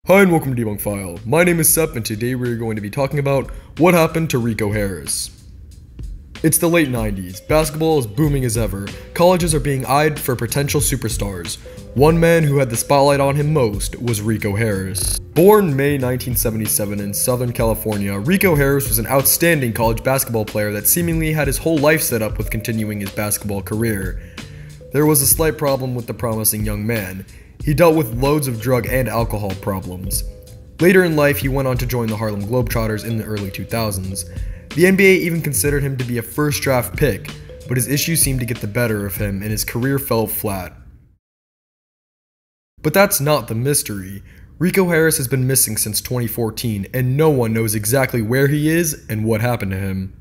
Hi and welcome to Debunk File. My name is Sep and today we're going to be talking about what happened to Rico Harris. It's the late 90s, basketball is booming as ever, colleges are being eyed for potential superstars. One man who had the spotlight on him most was Rico Harris. Born May 1977 in Southern California, Rico Harris was an outstanding college basketball player that seemingly had his whole life set up with continuing his basketball career. There was a slight problem with the promising young man. He dealt with loads of drug and alcohol problems. Later in life, he went on to join the Harlem Globetrotters in the early 2000s. The NBA even considered him to be a first draft pick, but his issues seemed to get the better of him and his career fell flat. But that's not the mystery. Rico Harris has been missing since 2014, and no one knows exactly where he is and what happened to him.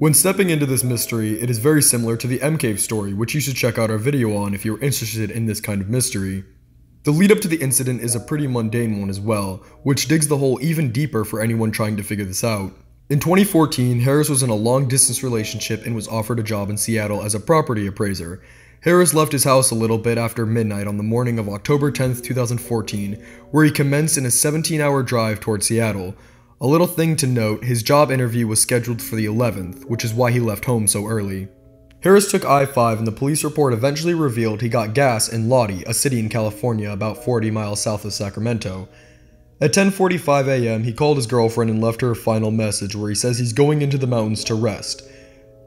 When stepping into this mystery, it is very similar to the M Cave story, which you should check out our video on if you're interested in this kind of mystery. The lead up to the incident is a pretty mundane one as well, which digs the hole even deeper for anyone trying to figure this out. In 2014, Harris was in a long-distance relationship and was offered a job in Seattle as a property appraiser. Harris left his house a little bit after midnight on the morning of October 10, 2014, where he commenced in a 17-hour drive towards Seattle. A little thing to note, his job interview was scheduled for the 11th, which is why he left home so early. Harris took I-5 and the police report eventually revealed he got gas in Lottie, a city in California about 40 miles south of Sacramento. At 10:45 a.m., he called his girlfriend and left her a final message where he says he's going into the mountains to rest.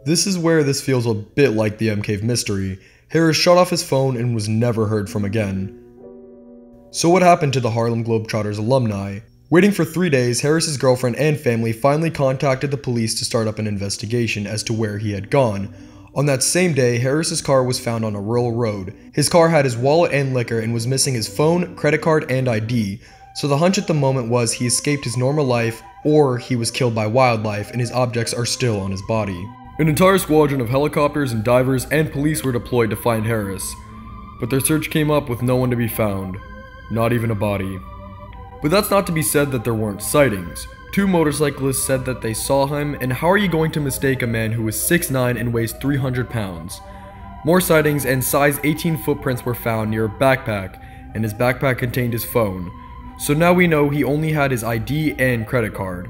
This is where this feels a bit like the M Cave mystery. Harris shut off his phone and was never heard from again. So what happened to the Harlem Globetrotters alumni? Waiting for 3 days, Harris's girlfriend and family finally contacted the police to start up an investigation as to where he had gone. On that same day, Harris's car was found on a rural road. His car had his wallet and liquor and was missing his phone, credit card, and ID. So the hunch at the moment was he escaped his normal life or he was killed by wildlife and his objects are still on his body. An entire squadron of helicopters and divers and police were deployed to find Harris. But their search came up with no one to be found. Not even a body. But that's not to be said that there weren't sightings. Two motorcyclists said that they saw him, and how are you going to mistake a man who is 6'9" and weighs 300 pounds? More sightings and size 18 footprints were found near a backpack, and his backpack contained his phone. So now we know he only had his ID and credit card.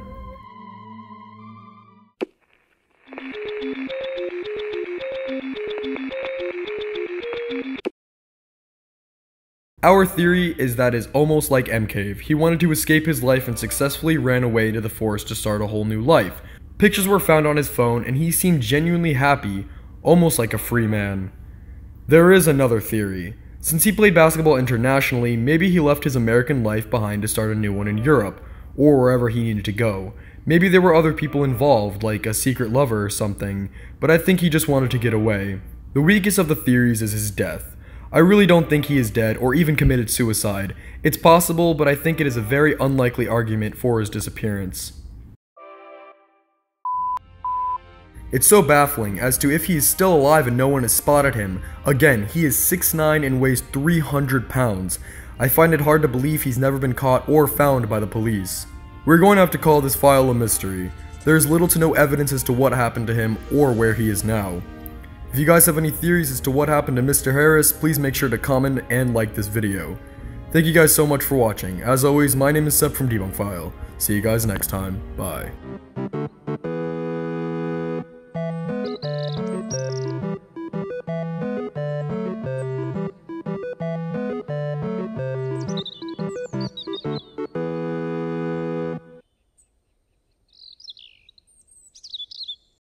Our theory is that is almost like M Cave. He wanted to escape his life and successfully ran away into the forest to start a whole new life. Pictures were found on his phone and he seemed genuinely happy, almost like a free man. There is another theory. Since he played basketball internationally, maybe he left his American life behind to start a new one in Europe, or wherever he needed to go. Maybe there were other people involved, like a secret lover or something, but I think he just wanted to get away. The weakest of the theories is his death. I really don't think he is dead or even committed suicide. It's possible, but I think it is a very unlikely argument for his disappearance. It's so baffling as to if he is still alive and no one has spotted him. Again, he is 6'9" and weighs 300 pounds. I find it hard to believe he's never been caught or found by the police. We're going to have to call this file a mystery. There's little to no evidence as to what happened to him or where he is now. If you guys have any theories as to what happened to Mr. Harris, please make sure to comment and like this video. Thank you guys so much for watching. As always, my name is Sep from Debunk File. See you guys next time. Bye.